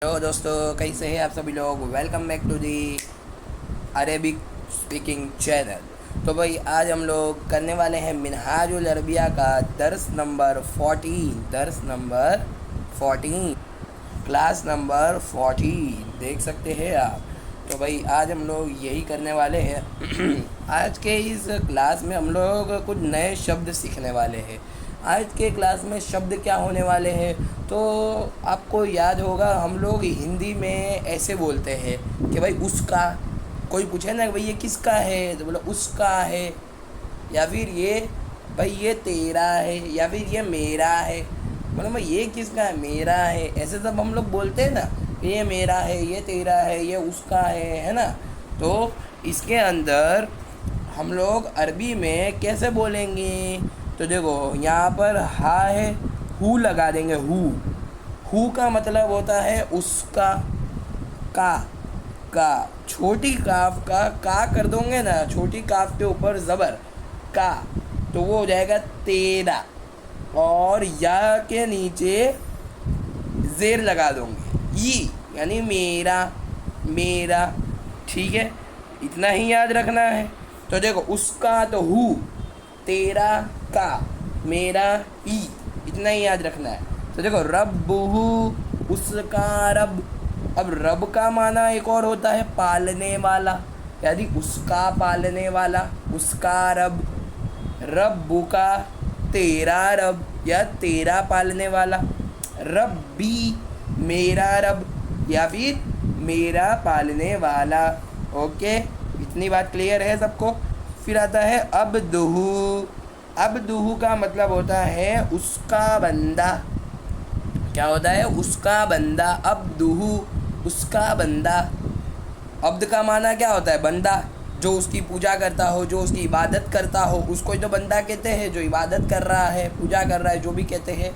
Hello दोस्तों, कैसे हैं आप सभी लोग। Welcome back to the Arabic speaking channel. तो भाई आज हम लोग करने वाले हैं मिनहाजुल अरबिया का दर्स नंबर 14 क्लास नंबर 14 देख सकते हैं आप। तो भाई आज हम लोग यही करने वाले हैं। आज के इस क्लास में हम लोग कुछ नए शब्द सीखने वाले हैं। आज के क्लास में शब्द क्या होने वाले हैं, तो आपको याद होगा हम लोग हिंदी में ऐसे बोलते हैं कि भाई उसका, कोई पूछे ना भाई ये किसका है, तो बोला उसका है, या फिर ये भाई ये तेरा है, या फिर ये मेरा है। मतलब भाई ये किसका है, मेरा है। ऐसे सब हम लोग बोलते हैं ना कि ये मेरा है, ये तेरा है, ये उसका है ना। तो इसके अंदर हम लोग अरबी में कैसे बोलेंगे, तो देखो यहाँ पर हा है, हु लगा देंगे। हु का मतलब होता है उसका। का का छोटी काफ का कर दोगे ना, छोटी काफ के ऊपर ज़बर का, तो वो हो जाएगा तेरा। और या के नीचे ज़ेर लगा दोगे, ई यानी मेरा। मेरा ठीक है, इतना ही याद रखना है। तो देखो उसका तो हु, तेरा का, मेरा ई, इतना ही याद रखना है। तो देखो रब्बुहु, उसका रब। अब रब का माना एक और होता है पालने वाला, यानी उसका पालने वाला, उसका रब। रब्बु का तेरा रब या तेरा पालने वाला। रब्बी मेरा रब या फिर मेरा पालने वाला। ओके, इतनी बात क्लियर है सबको। फिर आता है अब्दुहु। अब्दुहु का मतलब होता है उसका बंदा। क्या होता है, उसका बंदा। अब्दुहु उसका बंदा। अब्द का माना क्या होता है, बंदा। जो उसकी पूजा करता हो, जो उसकी इबादत करता हो, उसको ही तो बंदा कहते हैं। जो इबादत कर रहा है, पूजा कर रहा है, जो भी कहते हैं,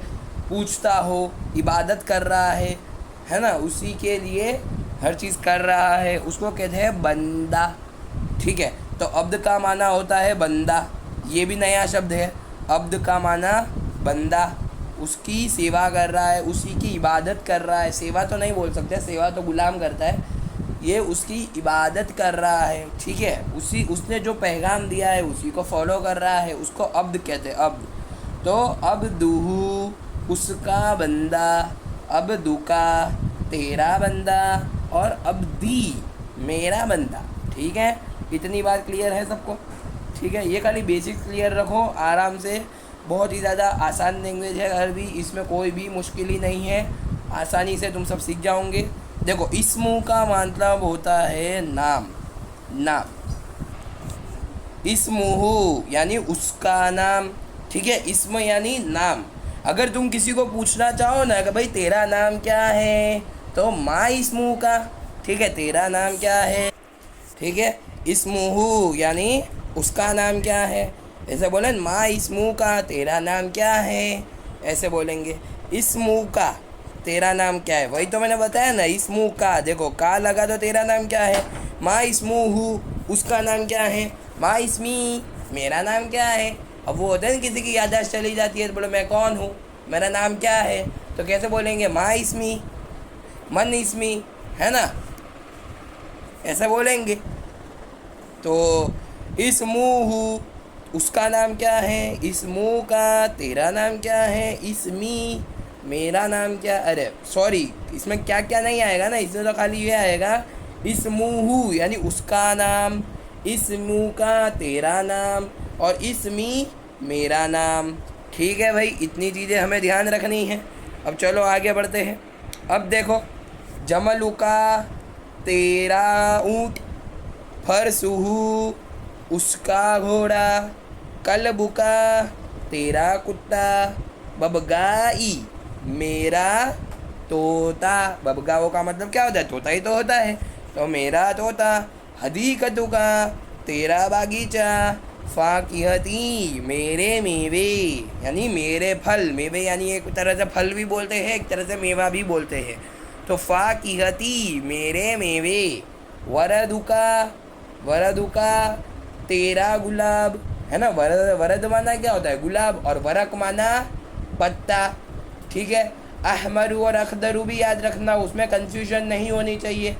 पूछता हो, इबादत कर रहा है ना, उसी के लिए हर चीज़ कर रहा है, उसको कहते हैं बंदा। ठीक है, तो अब्द का माना होता है बंदा। ये भी नया शब्द है। अब्द का माना बंदा, उसकी सेवा कर रहा है, उसी की इबादत कर रहा है। सेवा तो नहीं बोल सकते, सेवा तो गुलाम करता है, ये उसकी इबादत कर रहा है। ठीक है, उसी उसने जो पैगाम दिया है उसी को फॉलो कर रहा है, उसको अब्द कहते हैं, अब्द। तो अब्दुहु उसका बंदा, अब्दुका तेरा बंदा, और अब्दी मेरा बंदा। ठीक है, इतनी बात क्लियर है सबको। ठीक है, ये खाली बेसिक क्लियर रखो आराम से। बहुत ही ज़्यादा आसान लैंग्वेज है अरबी, इसमें कोई भी मुश्किल ही नहीं है, आसानी से तुम सब सीख जाओगे। देखो इस्मु का मतलब होता है नाम। नाम, इस्मुहु यानी उसका नाम। ठीक है, इस्म यानी नाम। अगर तुम किसी को पूछना चाहो ना कि भाई तेरा नाम क्या है, तो मा इस्मु का। ठीक है, तेरा नाम क्या है। ठीक है, इस्मुहु यानी उसका नाम क्या है। ऐसे बोले मा इस्मु का, तेरा नाम क्या है, ऐसे बोलेंगे। इस्मु का तेरा नाम क्या है, वही तो मैंने बताया ना, इस्मु का। देखो का लगा तो तेरा नाम क्या है। मा इस्मुहु उसका नाम क्या है। मा इस्मी मेरा नाम क्या है। अब वो होता है ना, किसी की याददाश्त चली जाती है तो बोलो मैं कौन हूँ, मेरा नाम क्या है, तो कैसे बोलेंगे मा इस्मी, मन इस्मी, है ना, ऐसे बोलेंगे। तो इस्मुहु उसका नाम क्या है, इस्मु का तेरा नाम क्या है, इस्मी मेरा नाम क्या। अरे सॉरी, इसमें क्या क्या नहीं आएगा ना, इसमें तो खाली ये आएगा इस्मुहु यानी उसका नाम, इस्मु का तेरा नाम, और इस्मी मेरा नाम। ठीक है भाई, इतनी चीज़ें हमें ध्यान रखनी है। अब चलो आगे बढ़ते हैं। अब देखो जमलु का तेरा ऊँट, फरसुहु उसका घोड़ा, कल्बु का तेरा कुत्ता, बबगाई मेरा तोता। बबगाओ का मतलब क्या होता है, तोता ही तो होता है, तो मेरा तोता। हदीकतु का तेरा बागीचा, फाकिहती मेरे मेवे यानी मेरे फल। मेवे यानी एक तरह से फल भी बोलते हैं, एक तरह से मेवा भी बोलते हैं। तो फाकिहती मेरे मेवे। वरदुका, वरदुका तेरा गुलाब, है ना। वरद, वरद माना क्या होता है, गुलाब, और वरक माना पत्ता। ठीक है, अहमरु और अखदरु भी याद रखना, उसमें कंफ्यूजन नहीं होनी चाहिए।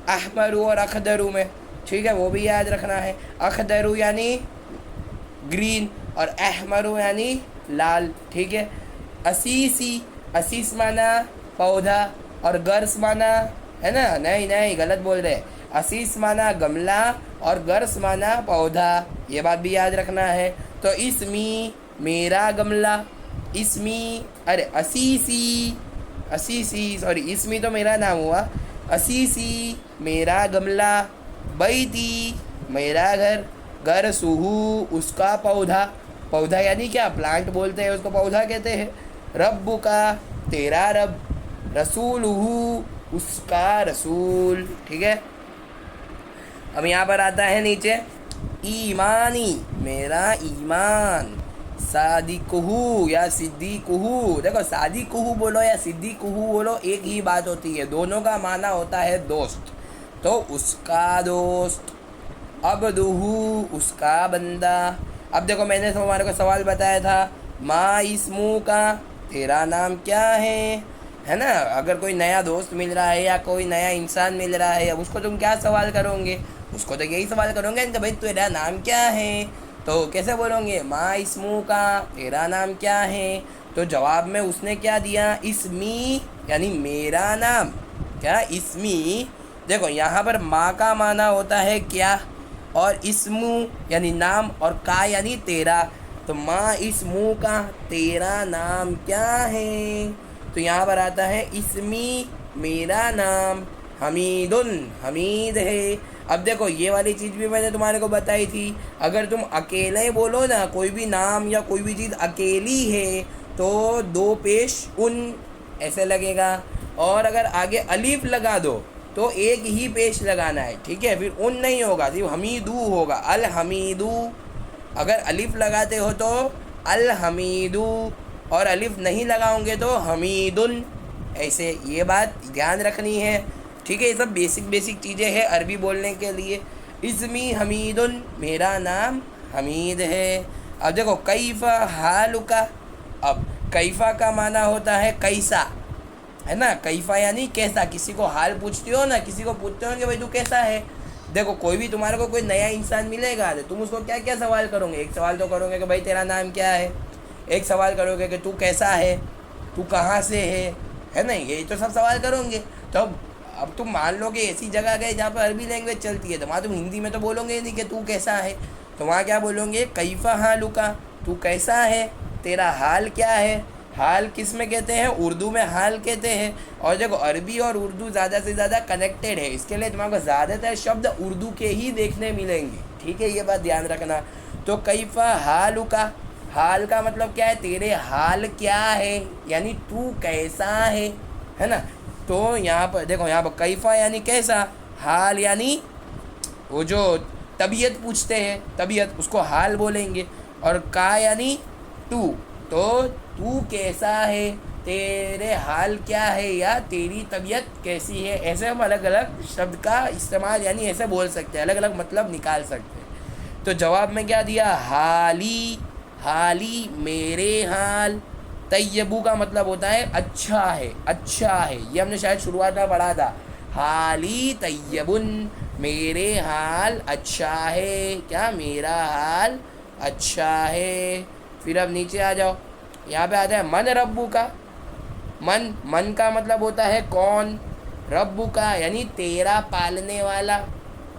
अहमरु और अखदरु में, ठीक है, वो भी याद रखना है। अखदरु यानी ग्रीन और अहमरु यानी लाल, ठीक है। असीसी, असीस माना पौधा और गर्स माना, है ना, नहीं नहीं गलत बोल रहे, असीस माना गमला और गर्स माना पौधा, ये बात भी याद रखना है। तो इसमी मेरा गमला, इसमी अरे असीसी, असीसी सॉरी इसमी तो मेरा नाम हुआ, असीसी मेरा गमला, बैती मेरा घर, घर सुहू उसका पौधा, पौधा यानी क्या, प्लांट बोलते हैं उसको, पौधा कहते हैं। रब्बु का तेरा रब, रसूलहू उसका रसूल, ठीक है। अब यहाँ पर आता है नीचे ईमानी मेरा ईमान, सादिकुहू या सिद्दीकुहू, देखो सादिकुहू बोलो या सिद्दीकुहू बोलो एक ही बात होती है, दोनों का माना होता है दोस्त, तो उसका दोस्त। अब्दुहू उसका बंदा। अब देखो मैंने तुम्हारे को सवाल बताया था, माँ इस्मू का तेरा नाम क्या है ना। अगर कोई नया दोस्त मिल रहा है या कोई नया इंसान मिल रहा है, अब उसको तुम क्या सवाल करोगे, उसको तो यही सवाल करोगे कि भाई तेरा नाम क्या है, तो कैसे बोलोगे, माँ इस्मू का तेरा नाम क्या है। तो जवाब में उसने क्या दिया, इस्मी यानी मेरा नाम, क्या इस्मी। देखो यहाँ पर माँ का माना होता है क्या, और इस्मू यानी नाम, और का यानी तेरा, तो माँ इस्मू का तेरा नाम क्या है। तो यहाँ पर आता है इस्मी मेरा नाम हमीदुन हमीद है। अब देखो ये वाली चीज़ भी मैंने तुम्हारे को बताई थी, अगर तुम अकेले बोलो ना कोई भी नाम या कोई भी चीज़ अकेली है तो दो पेश उन ऐसे लगेगा, और अगर आगे अलीफ लगा दो तो एक ही पेश लगाना है, ठीक है, फिर उन नहीं होगा, सिर्फ हमीदू होगा, अल हमीदू। अगर अलिफ लगाते हो तो अल हमीदू, और अलिफ नहीं लगाओगे तो हमीदुन, ऐसे ये बात ध्यान रखनी है, ठीक है। ये सब बेसिक चीज़ें हैं अरबी बोलने के लिए। इस्मी हमीदुन मेरा नाम हमीद है। अब देखो कैफ़ा हालुका, अब कैफ़ा का माना होता है कैसा, है ना, कैफ़ा यानी कैसा, किसी को हाल पूछते हो ना, किसी को पूछते हो कि भाई तू कैसा है। देखो कोई भी तुम्हारे को कोई नया इंसान मिलेगा तो तुम उसको क्या क्या सवाल करोगे, एक सवाल तो करोगे कि भाई तेरा नाम क्या है, एक सवाल करोगे कि तू कैसा है, तू कहाँ से है ना, यही तो सब सवाल करोगे। तो अब तुम मान लो कि ऐसी जगह गए जहाँ पर अरबी लैंग्वेज चलती है, तो वहाँ तुम हिंदी में तो बोलोगे नहीं कि तू कैसा है, तो वहाँ क्या बोलोगे, कैफ़ा हालुका, तू कैसा है, तेरा हाल क्या है। हाल किस में कहते हैं, उर्दू में हाल कहते हैं। और देखो अरबी और उर्दू ज़्यादा से ज़्यादा कनेक्टेड है, इसके लिए तुम्हारे को ज़्यादातर शब्द उर्दू के ही देखने मिलेंगे, ठीक है, ये बात ध्यान रखना। तो कैफ़ा हालुका, हाल का मतलब क्या है, तेरे हाल क्या है, यानी तू कैसा है ना। तो यहाँ पर देखो, यहाँ पर कैफ़ा यानी कैसा, हाल यानी वो जो तबीयत पूछते हैं, तबीयत उसको हाल बोलेंगे, और का यानी तू, तो तू कैसा है, तेरे हाल क्या है, या तेरी तबीयत कैसी है, ऐसे हम अलग अलग शब्द का इस्तेमाल यानी ऐसे बोल सकते हैं, अलग अलग मतलब निकाल सकते हैं। तो जवाब में क्या दिया, हाली, हाली मेरे हाल। तैयबू का मतलब होता है अच्छा है, अच्छा है, ये हमने शायद शुरुआत में पढ़ा था, हाली तैयबुन मेरे हाल अच्छा है, क्या मेरा हाल अच्छा है। फिर अब नीचे आ जाओ, यहाँ पे आता है मन रब्बू का, मन, मन का मतलब होता है कौन, रब्बू का यानी तेरा पालने वाला,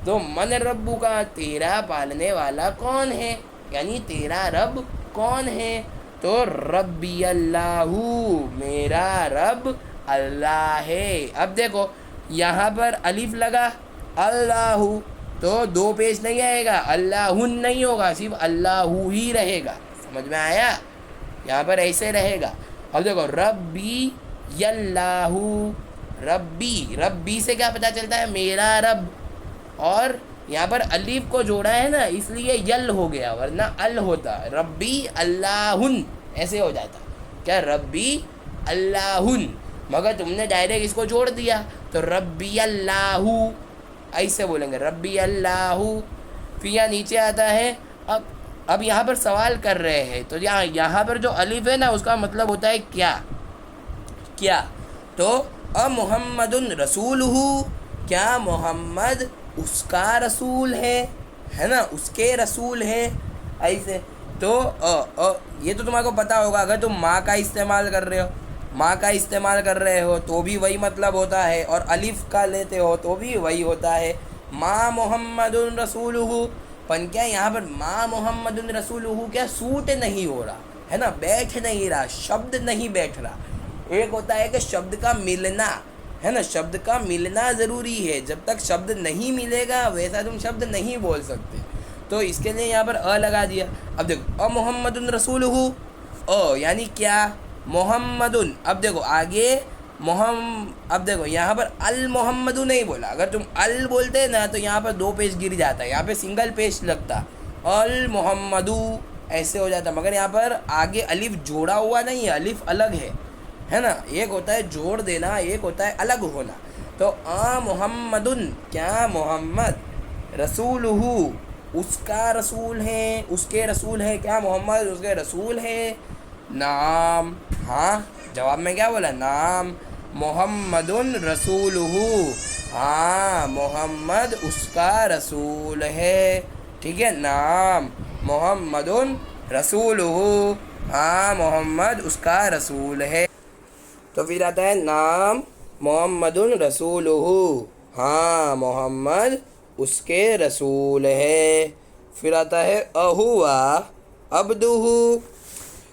तो मन रब्बू का तेरा पालने वाला कौन है, यानी तेरा रब कौन है। तो रब्बी अल्लाहू मेरा रब अल्लाह है। अब देखो यहाँ पर अलिफ लगा अल्लाहू, तो दो पेश नहीं आएगा, अल्लाहुन नहीं होगा, सिर्फ अल्लाहू ही रहेगा, समझ में आया, यहाँ पर ऐसे रहेगा। अब देखो रब्बी यल्लाहू, रब्बी, रब्बी से क्या पता चलता है, मेरा रब, और यहाँ पर अलीफ को जोड़ा है ना इसलिए यल हो गया, वरना अल होता, रब्बी अल्लाहुन ऐसे हो जाता, क्या रब्बी अल्लाहुन, मगर तुमने डायरेक्ट इसको जोड़ दिया तो रब्बी अल्लाहू ऐसे बोलेंगे, रब्बी अल्लाहू। फिर यहाँ नीचे आता है, अब यहाँ पर सवाल कर रहे हैं, तो यहाँ पर जो अलिफ है ना उसका मतलब होता है क्या, क्या? तो अ मुहम्मदुन रसूलुहु, क्या मोहम्मद उसका रसूल है ना, उसके रसूल हैं, ऐसे। तो ये तो तुम्हारे को पता होगा, अगर तुम माँ का इस्तेमाल कर रहे हो, माँ का इस्तेमाल कर रहे हो तो भी वही मतलब होता है, और अलिफ का लेते हो तो भी वही होता है, माँ मोहम्मदुन रसूलुहु। पर क्या यहाँ पर माँ मोहम्मदुन रसूलुहु क्या सूट नहीं हो रहा है ना, बैठ नहीं रहा, शब्द नहीं बैठ रहा। एक होता है कि शब्द का मिलना, है ना, शब्द का मिलना ज़रूरी है, जब तक शब्द नहीं मिलेगा वैसा तुम शब्द नहीं बोल सकते। तो इसके लिए यहाँ पर अ लगा दिया। अब देखो, अ मोहम्मदुन रसूलुहु, अ यानी क्या, मोहम्मदुन। अब देखो आगे अब देखो यहाँ पर अल मोहम्मदू नहीं बोला, अगर तुम अल बोलते ना तो यहाँ पर 2 पेज गिर जाता है, यहाँ पे सिंगल पेज लगता, अल मोहम्मदू ऐसे हो जाता, मगर यहाँ पर आगे अलिफ जोड़ा हुआ नहीं है, अलिफ अलग है ना। एक होता है जोड़ देना, एक होता है अलग होना। तो आ मोहम्मदुन, क्या मोहम्मद, रसूलुहु उसका रसूल है, उसके रसूल है, क्या मोहम्मद उसके रसूल है, नाम, हाँ जवाब में क्या बोला, नाम, मोहम्मदुन रसूलुहु, हाँ मोहम्मद उसका रसूल है, ठीक है, नाम मोहम्मदुन रसूलुहु, हाँ मोहम्मद उसका रसूल है। तो फिर आता है नाम मोहम्मदुन रसूलुहु, हाँ मोहम्मद उसके रसूल है। फिर आता है अहुआ अब्दुहु।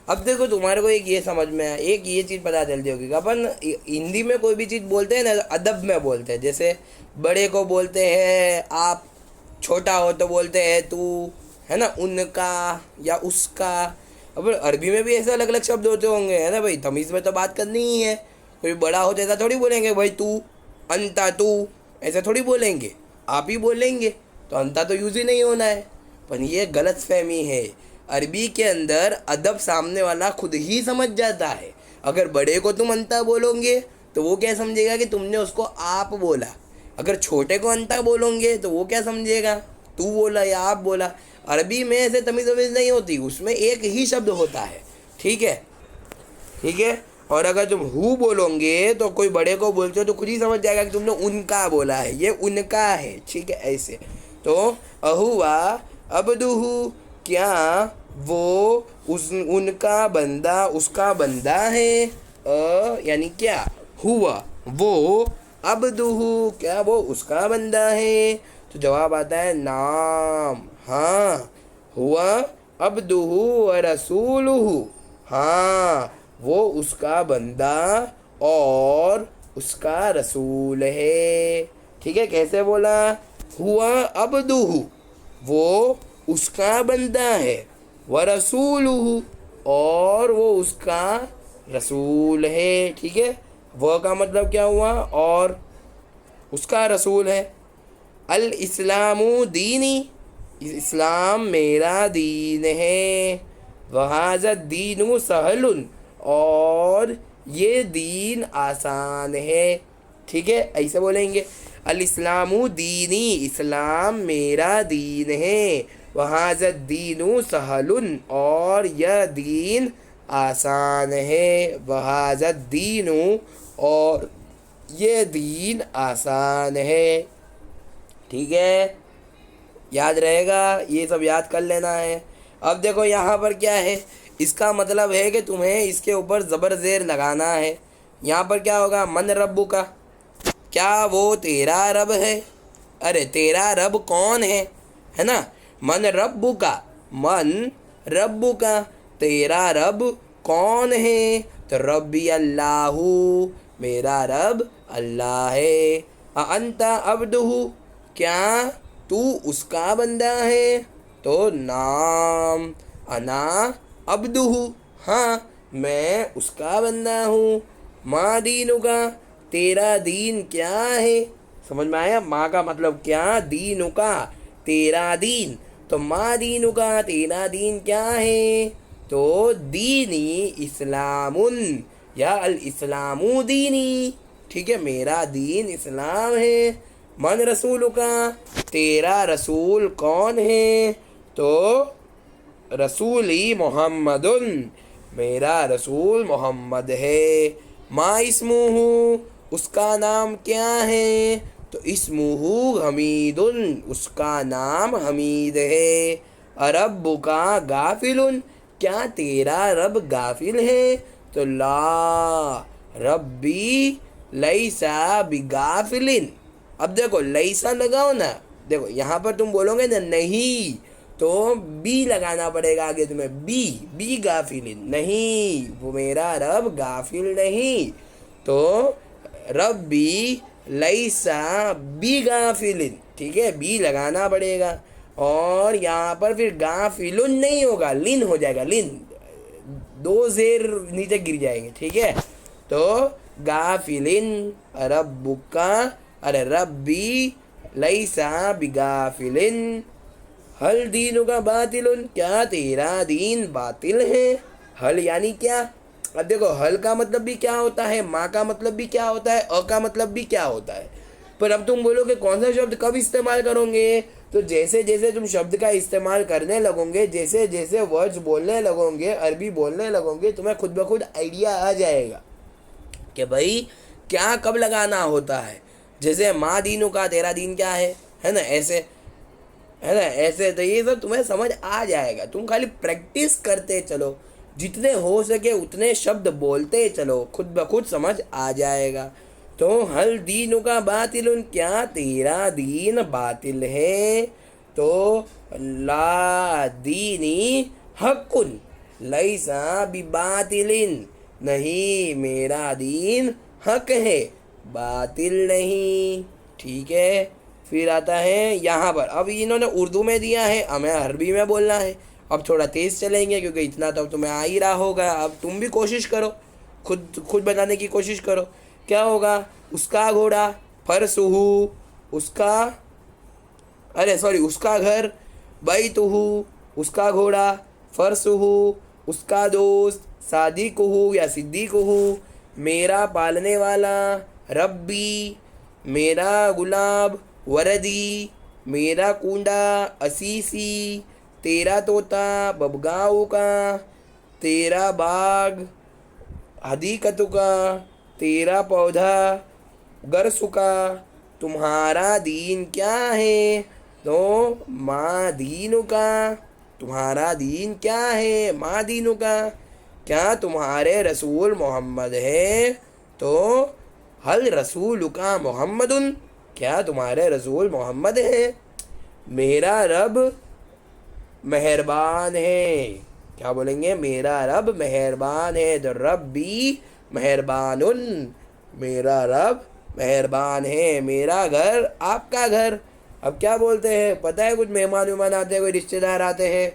अब देखो तुम्हारे को एक ये समझ में आया, एक ये चीज़ पता चलती होगी कि अपन हिंदी में कोई भी चीज़ बोलते हैं ना तो अदब में बोलते हैं, जैसे बड़े को बोलते हैं आप, छोटा हो तो बोलते हैं तू, है ना, उनका या उसका। अब अरबी में भी ऐसे अलग अलग शब्द होते होंगे, है ना भाई, तमीज़ में तो बात करनी ही है। कोई बड़ा हो तो ऐसा थोड़ी बोलेंगे भाई तू, अंता तू, ऐसा थोड़ी बोलेंगे, आप ही बोलेंगे, तो अंता तो यूज़ ही नहीं होना है। पर ये गलत फहमी है, अरबी के अंदर अदब सामने वाला खुद ही समझ जाता है। अगर बड़े को तुम अंता बोलोगे तो वो क्या समझेगा कि तुमने उसको आप बोला, अगर छोटे को अंता बोलोगे तो वो क्या समझेगा, तू बोला या आप बोला। अरबी में ऐसे तमीज़ वमीज़ नहीं होती, उसमें एक ही शब्द होता है, ठीक है, ठीक है। और अगर तुम हु बोलोगे तो कोई बड़े को बोलते हो तो खुद ही समझ जाएगा कि तुमने उनका बोला है, ये उनका है, ठीक है, ऐसे। तो अहुआ अब्दुहु, क्या वो उनका बंदा, उसका बंदा है, यानी क्या, हुआ वो, अब्दुहु क्या वो उसका बंदा है। तो जवाब आता है नाम, हाँ हुआ अब्दुहु व रसूलुहु, हाँ वो उसका बंदा और उसका रसूल है, ठीक है। कैसे बोला, हुआ अब्दुहु वो उसका बंदा है, व रसूलुहु और वो उसका रसूल है, ठीक है। वह का मतलब क्या हुआ, और उसका रसूल है। अल इस्लामु दीनी, इस्लाम मेरा दीन है, वहाज़ा दीनु सहलुन और ये दीन आसान है, ठीक है, ऐसे बोलेंगे। अल इस्लामु दीनी, इस्लाम मेरा दीन है, वहाज़ा दीनु सहलुन और यह दीन आसान है, वहाज़ा दीनु और ये दीन आसान है, ठीक है, याद रहेगा, ये सब याद कर लेना है। अब देखो यहाँ पर क्या है, इसका मतलब है कि तुम्हें इसके ऊपर ज़बर ज़ेर लगाना है। यहाँ पर क्या होगा, मन रब्बु का, क्या वो तेरा रब है, अरे तेरा रब कौन है ना, मन रब्बु का, मन रब्बु का, तेरा रब कौन है, तो रब्बी अल्लाहु, मेरा रब अल्लाह है। अंता अब्दुहु, क्या तू उसका बंदा है, तो नाम अना अब्दुहु, हाँ मैं उसका बंदा हूँ। माँ दीनु का, तेरा दीन क्या है, समझ में आया, माँ का मतलब क्या, दीनु का तेरा दीन, तो माँ दीनु का तेरा दीन क्या है, तो दीनी इस्लामुन या अल इस्लामु दीनी, ठीक है, मेरा दीन इस्लाम है। मन रसूल का, तेरा रसूल कौन है, तो रसूली मोहम्मदुन, मेरा रसूल मोहम्मद है, मा इस्मुहु, उसका नाम क्या है? तो इस्मुहु हमीदुन, उसका नाम हमीद है। अरब्बुका गाफिलुन, क्या तेरा रब गाफिल है? तो ला रब्बी लैसा बिगाफिलिन। अब देखो लैसा लगाओ ना, देखो यहाँ पर तुम बोलोगे ना नहीं, तो बी लगाना पड़ेगा आगे तुम्हें, बी बी गाफिलिन, नहीं वो मेरा रब गाफिल नहीं। तो रब्बी लैसा बी गाफिलिन, ठीक है, बी लगाना पड़ेगा। और यहाँ पर फिर गाफिलुन नहीं होगा, लिन हो जाएगा, लिन, दो जेर नीचे गिर जाएंगे, ठीक है। तो गाफिलिन रब्बुका, अरे रब्बी लैसा बिगाफिलिन। हल दीनुका बातिलुन, क्या तेरा दीन बातिल है? हल यानी क्या? अब देखो हल का मतलब भी क्या होता है, माँ का मतलब भी क्या होता है, अ का मतलब भी क्या होता है। पर अब तुम बोलोगे कौन सा शब्द कब इस्तेमाल करोगे? तो जैसे जैसे तुम शब्द का इस्तेमाल करने लगोगे, जैसे जैसे वर्ड्स बोलने लगोगे, अरबी बोलने लगोगे, तुम्हें खुद ब खुद आइडिया आ जाएगा कि भाई क्या कब लगाना होता है। जैसे माँ दीनों का, तेरा दीन क्या है ना, ऐसे, है ना, ऐसे। तो ये सब तुम्हें समझ आ जाएगा, तुम खाली प्रैक्टिस करते चलो, जितने हो सके उतने शब्द बोलते चलो, खुद ब खुद समझ आ जाएगा। तो हल दीन का बातिल, क्या तेरा दीन बातिल है? तो ला दीनी हक्कुन लैसा बिबातिलिन, नहीं मेरा दीन हक है, बातिल नहीं, ठीक है। फिर आता है यहाँ पर, अब इन्होंने उर्दू में दिया है, हमें अरबी में बोलना है। अब थोड़ा तेज़ चलेंगे क्योंकि इतना तो तुम्हें आ ही रहा होगा। अब तुम भी कोशिश करो, खुद खुद बनाने की कोशिश करो। क्या होगा? उसका घोड़ा, फरसुहु, उसका, अरे सॉरी, उसका घर, बैतुहु, उसका घोड़ा, फरसुहु, उसका दोस्त, सादिकुहु या सिद्दीकुहु, मेरा पालने वाला, रब्बी, मेरा गुलाब, वरदी, मेरा कूंडा, असीसी, तेरा तोता, बबगाऊ का, तेरा बाग, हदीकतु का, तेरा पौधा, गरसुका, तुम्हारा दीन क्या है? तो माँ दीनु का, तुम्हारा दीन क्या है? माँ दीनु का, क्या तुम्हारे रसूल मोहम्मद है? तो हल रसूल का मोहम्मदुन, क्या तुम्हारे रसूल मोहम्मद है? मेरा रब मेहरबान है, क्या बोलेंगे? मेरा रब मेहरबान है। तो रब्बी मेहरबानुन, मेरा रब मेहरबान है। मेरा घर, आपका घर। अब क्या बोलते हैं पता है? कुछ मेहमान वेहमान आते हैं, कोई रिश्तेदार आते हैं,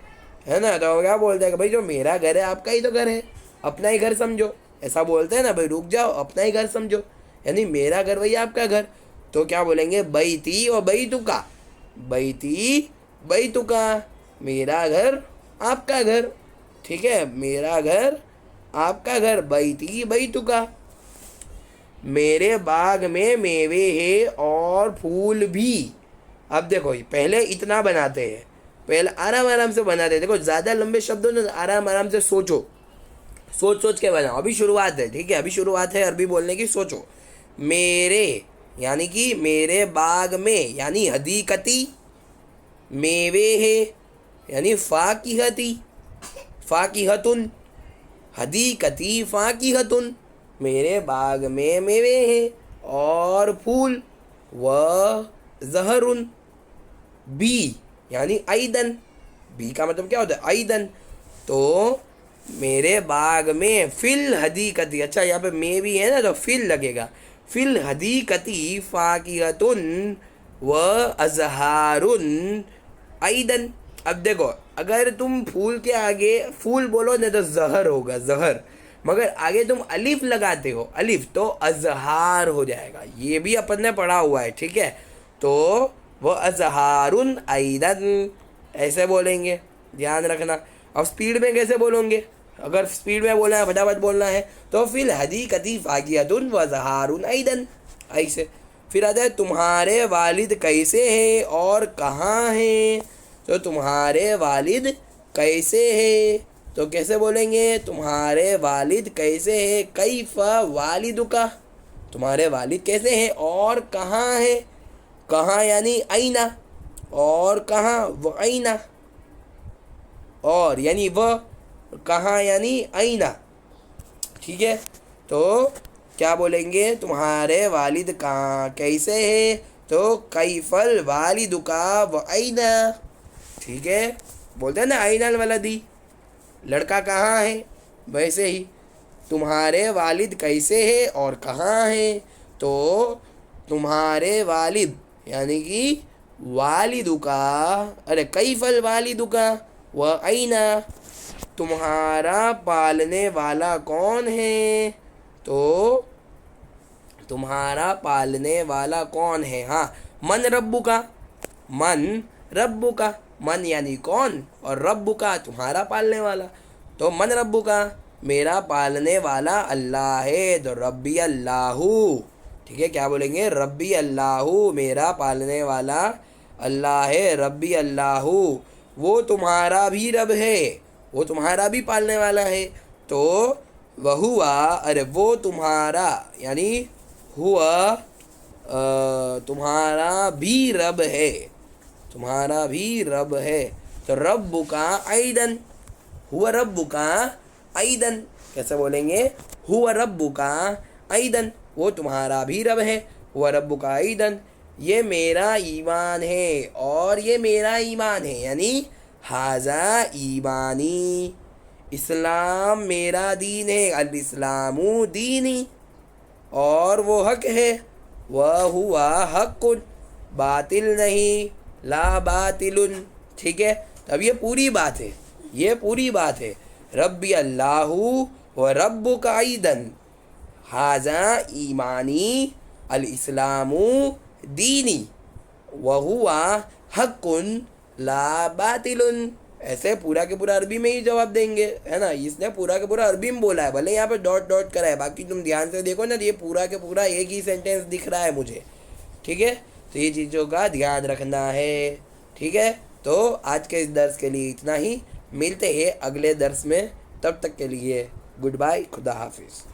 है ना, तो क्या बोलते हैं कि भाई जो मेरा घर है आपका ही तो घर है, अपना ही घर समझो। ऐसा बोलते हैं ना, भाई रुक जाओ, अपना ही घर समझो, यानी मेरा घर वही आपका घर। तो क्या बोलेंगे? बैती और बैतुका, बैती बैतुका, मेरा घर आपका घर, ठीक है, मेरा घर आपका घर, बैती बैतुका। मेरे बाग में मेवे है और फूल भी। अब देखो पहले इतना बनाते हैं, पहले आराम आराम से बनाते हैं। देखो ज़्यादा लंबे शब्दों में आराम आराम से सोचो, सोच सोच के बनाओ। अभी शुरुआत है, ठीक है, अभी शुरुआत है अरबी बोलने की। सोचो, मेरे यानी कि मेरे बाग में, यानी हदीकती, मेवे है यानी फाकिहती, फाकिहतुन, हदीकती फाकिहतुन, मेरे बाग में मेवे हैं और फूल, व जहरुन, बी यानी आइदन, बी का मतलब क्या होता है? आइदन। तो मेरे बाग में फिल हदीकती, अच्छा यहाँ पे मे भी है ना, तो फिल लगेगा, फिल हदीकती फाकिहतुन व अजहारुन आइदन। अब देखो अगर तुम फूल के आगे फूल बोलो ना तो जहर होगा, जहर, मगर आगे तुम अलिफ लगाते हो, अलिफ, तो अजहार हो जाएगा। ये भी अपन ने पढ़ा हुआ है, ठीक है। तो वो अजहारुन आइदन ऐसे बोलेंगे, ध्यान रखना। अब स्पीड में कैसे बोलोगे? अगर स्पीड में बोलना है, फटाफट बोलना है, तो फिल हदीकती फाकिहतुन व अजहारुन आइदन, ऐसे। फिर आता है तुम्हारे वालिद कैसे हैं और कहाँ हैं? तो तुम्हारे वालिद कैसे हैं तो कैसे बोलेंगे, तुम्हारे वालिद कैसे है, कैफ वालिदुका, तुम्हारे वालिद कैसे हैं और कहाँ है, कहाँ यानी आईना, और कहाँ वो आईना, और यानी वह, कहाँ यानी आईना। ठीक है, तो क्या बोलेंगे, तुम्हारे वालिद कहाँ कैसे है, तो कैफल वालिदुका व आईना। ठीक है, बोलते हैं ना आईनल वलदी, लड़का कहाँ है, वैसे ही तुम्हारे वालिद कैसे है और कहाँ है, तो तुम्हारे वालिद यानी कि वालिदुका, अरे कैफल वालिदुका व आईना, तुम्हारा पालने वाला कौन है, तो तुम्हारा पालने वाला कौन है। हाँ, मन रब्बू का, मन रब्बू का, मन यानी कौन और रब्बू का तुम्हारा पालने वाला, तो मन रब्बू का मेरा पालने वाला अल्लाह है, तो रब्बी अल्लाहू। ठीक है, क्या बोलेंगे, रब्बी अल्लाहू, मेरा पालने वाला अल्लाह है, रब्बी अल्लाहू। वो तुम्हारा भी रब है, वो तुम्हारा भी पालने वाला है, तो वह हुआ, अरे वो तुम्हारा यानी हुआ तुम्हारा भी रब है, तुम्हारा भी रब है, तो रब्बु का ऐदन, हुआ रब्बु का ऐदन, कैसे बोलेंगे, हुआ रब्बु का ऐदन, वो तुम्हारा भी रब है, हुआ रब्बु का ऐदन। ये मेरा ईमान है और ये मेरा ईमान है, यानी हाजा ईमानी, इस्लाम मेरा दीन है, अल इस्लामू दीनी, और वो हक है, वह हुआ हक़ुन, बातिल नहीं, ला बातिलुन। ठीक है, अब ये पूरी बात है, ये पूरी बात है, रब्बी अल्लाहू व रब्बु का ईदन, हाजा ईमानी, अल इस्लामू दीनी, वह हुआ हक़ुन ला बातिलुन। ऐसे पूरा के पूरा अरबी में ही जवाब देंगे, है ना, इसने पूरा के पूरा अरबी में बोला है, भले यहाँ पे डॉट डॉट करा है, बाकी तुम ध्यान से देखो ना, ये पूरा के पूरा एक ही सेंटेंस दिख रहा है मुझे। ठीक है, तो ये चीज़ों का ध्यान रखना है। ठीक है, तो आज के इस दर्स के लिए इतना ही, मिलते हैं अगले दर्स में, तब तक के लिए गुड बाय, खुदा हाफिज़।